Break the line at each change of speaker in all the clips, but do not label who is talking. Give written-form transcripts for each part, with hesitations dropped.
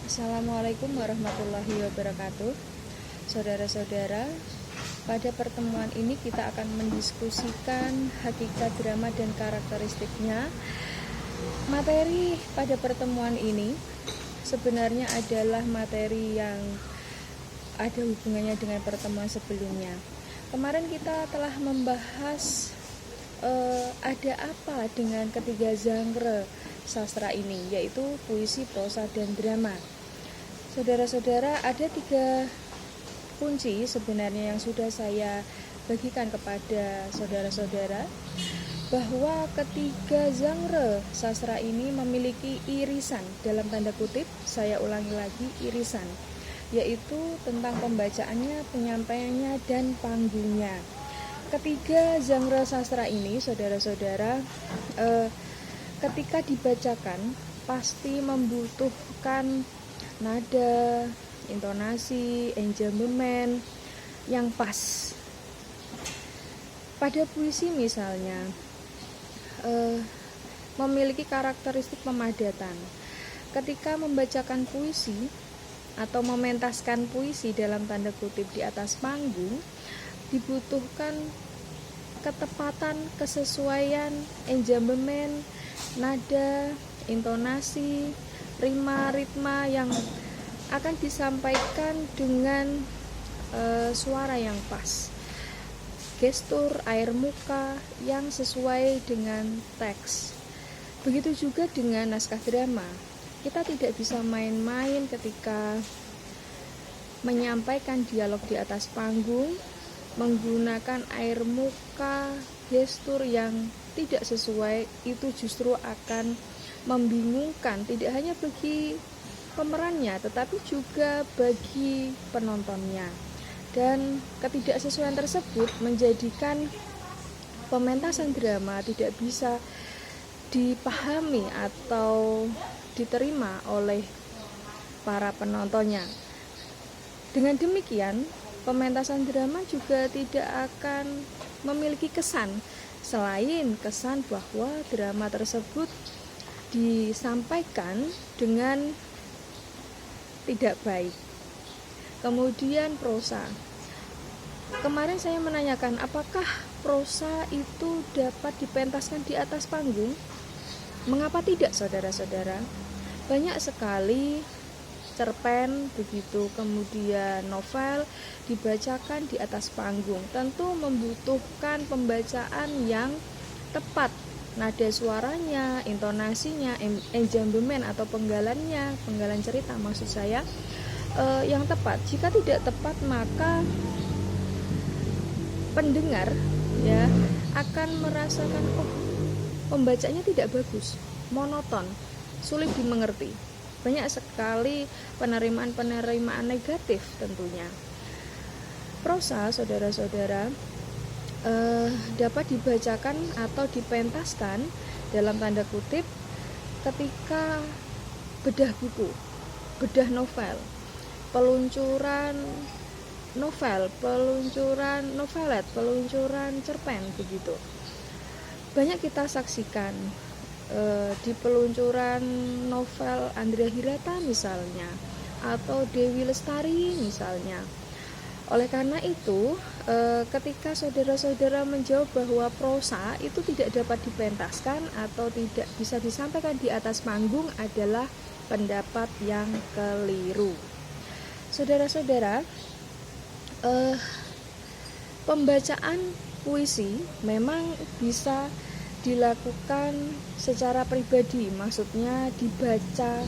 Assalamualaikum warahmatullahi wabarakatuh. Saudara-saudara, pada pertemuan ini kita akan mendiskusikan hakikat drama dan karakteristiknya. Materi pada pertemuan ini sebenarnya adalah materi yang ada hubungannya dengan pertemuan sebelumnya. Kemarin kita telah membahas ada apa dengan ketiga genre sastra ini, yaitu puisi, prosa, dan drama. Saudara-saudara, ada 3 kunci sebenarnya yang sudah saya bagikan kepada saudara-saudara, bahwa ketiga genre sastra ini memiliki irisan, dalam tanda kutip, saya ulangi lagi, irisan, yaitu tentang pembacaannya, penyampaiannya, dan panggungnya. Ketiga genre sastra ini, saudara-saudara, ketika dibacakan pasti membutuhkan nada, intonasi, enjambement yang pas. Pada puisi misalnya, memiliki karakteristik pemadatan. Ketika membacakan puisi atau mementaskan puisi dalam tanda kutip di atas panggung, dibutuhkan ketepatan, kesesuaian, enjambement, nada, intonasi, rima, ritma yang akan disampaikan dengan suara yang pas, gestur, air muka yang sesuai dengan teks. Begitu juga dengan naskah drama. Kita tidak bisa main-main ketika menyampaikan dialog di atas panggung, menggunakan air muka, gestur yang tidak sesuai. Itu justru akan membingungkan, tidak hanya bagi pemerannya tetapi juga bagi penontonnya. Dan ketidaksesuaian tersebut menjadikan pementasan drama tidak bisa dipahami atau diterima oleh para penontonnya. Dengan demikian, pementasan drama juga tidak akan memiliki kesan selain kesan bahwa drama tersebut disampaikan dengan tidak baik. Kemudian prosa. Kemarin saya menanyakan apakah prosa itu dapat dipentaskan di atas panggung? Mengapa tidak, saudara-saudara? Banyak sekali cerpen, begitu, kemudian novel dibacakan di atas panggung. Tentu membutuhkan pembacaan yang tepat, nada suaranya, intonasinya, enjambement atau penggalan cerita maksud saya, yang tepat. Jika tidak tepat, maka pendengar ya akan merasakan pembacanya tidak bagus, monoton, sulit dimengerti. Banyak sekali penerimaan negatif tentunya. Prosa, saudara-saudara, dapat dibacakan atau dipentaskan dalam tanda kutip ketika bedah buku, bedah novel, peluncuran novel, peluncuran novelet, peluncuran cerpen, begitu. Banyak kita saksikan di peluncuran novel Andrea Hirata misalnya, atau Dewi Lestari misalnya. Oleh karena itu, ketika saudara-saudara menjawab bahwa prosa itu tidak dapat dipentaskan atau tidak bisa disampaikan di atas panggung adalah pendapat yang keliru. Saudara-saudara, pembacaan puisi memang bisa dilakukan secara pribadi, maksudnya dibaca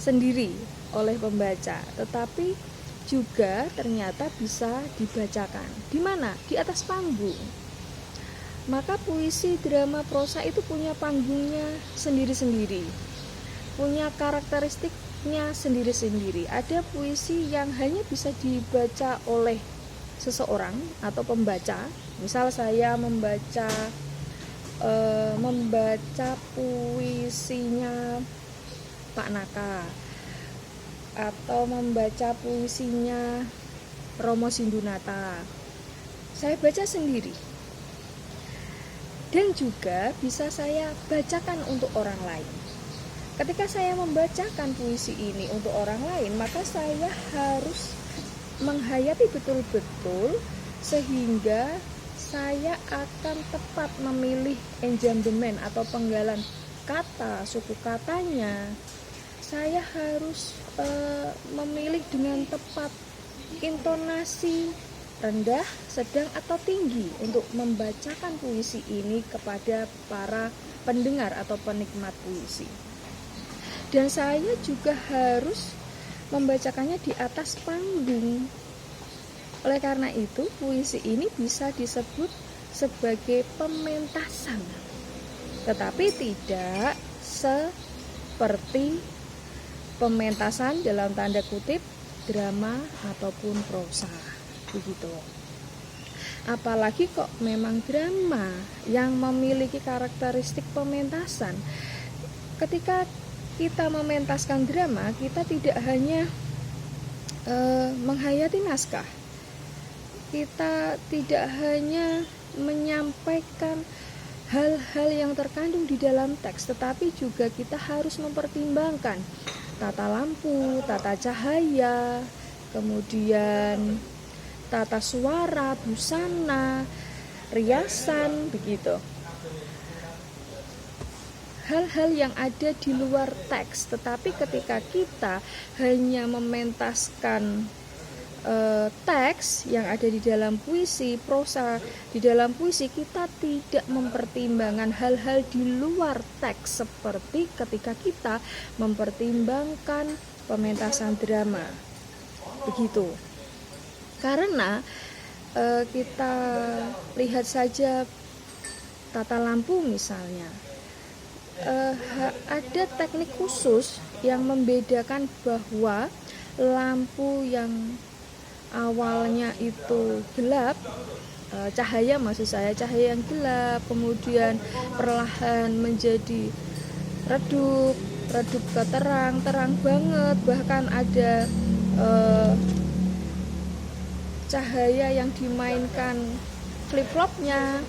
sendiri oleh pembaca, tetapi juga ternyata bisa dibacakan. Di mana? Di atas panggung. Maka puisi, drama, prosa itu punya panggungnya sendiri-sendiri, punya karakteristiknya sendiri-sendiri. Ada puisi yang hanya bisa dibaca oleh seseorang atau pembaca. Misal saya membaca puisinya Pak Naka, atau membaca puisinya Romo Sindunata, saya baca sendiri. Dan juga bisa saya bacakan untuk orang lain. ketika saya membacakan puisi ini untuk orang lain, maka saya harus menghayati betul-betul sehingga saya akan tepat memilih enjambemen atau penggalan kata, suku katanya. Saya harus memilih dengan tepat intonasi rendah, sedang atau tinggi untuk membacakan puisi ini kepada para pendengar atau penikmat puisi. Dan saya juga harus membacakannya di atas panggung. Oleh karena itu, puisi ini bisa disebut sebagai pementasan, tetapi tidak seperti pementasan dalam tanda kutip drama ataupun prosa, begitu. Apalagi kok memang drama yang memiliki karakteristik pementasan. Ketika kita mementaskan drama, kita tidak hanya menghayati naskah, kita tidak hanya menyampaikan hal-hal yang terkandung di dalam teks, tetapi juga kita harus mempertimbangkan tata lampu, tata cahaya, kemudian tata suara, busana, riasan, begitu. Hal-hal yang ada di luar teks, tetapi ketika kita hanya mementaskan teks yang ada di dalam puisi, prosa di dalam puisi, kita tidak mempertimbangkan hal-hal di luar teks seperti ketika kita mempertimbangkan pementasan drama, begitu. Karena kita lihat saja tata lampu misalnya, ada teknik khusus yang membedakan bahwa lampu yang awalnya itu gelap, cahaya yang gelap, kemudian perlahan menjadi redup ke terang banget, bahkan ada cahaya yang dimainkan flip-flopnya,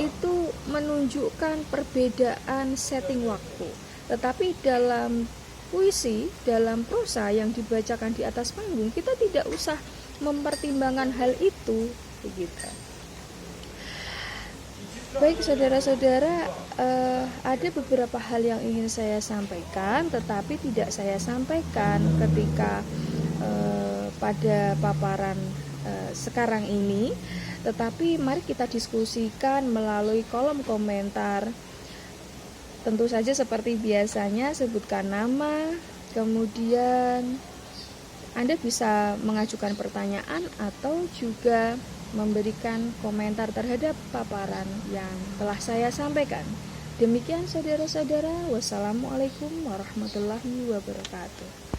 itu menunjukkan perbedaan setting waktu. Tetapi dalam puisi, dalam prosa yang dibacakan di atas panggung, kita tidak usah mempertimbangkan hal itu, begitu. Baik saudara-saudara, ada beberapa hal yang ingin saya sampaikan, tetapi tidak saya sampaikan ketika pada paparan sekarang ini, tetapi mari kita diskusikan melalui kolom komentar. Tentu saja seperti biasanya, sebutkan nama, kemudian Anda bisa mengajukan pertanyaan atau juga memberikan komentar terhadap paparan yang telah saya sampaikan. Demikian saudara-saudara, wassalamualaikum warahmatullahi wabarakatuh.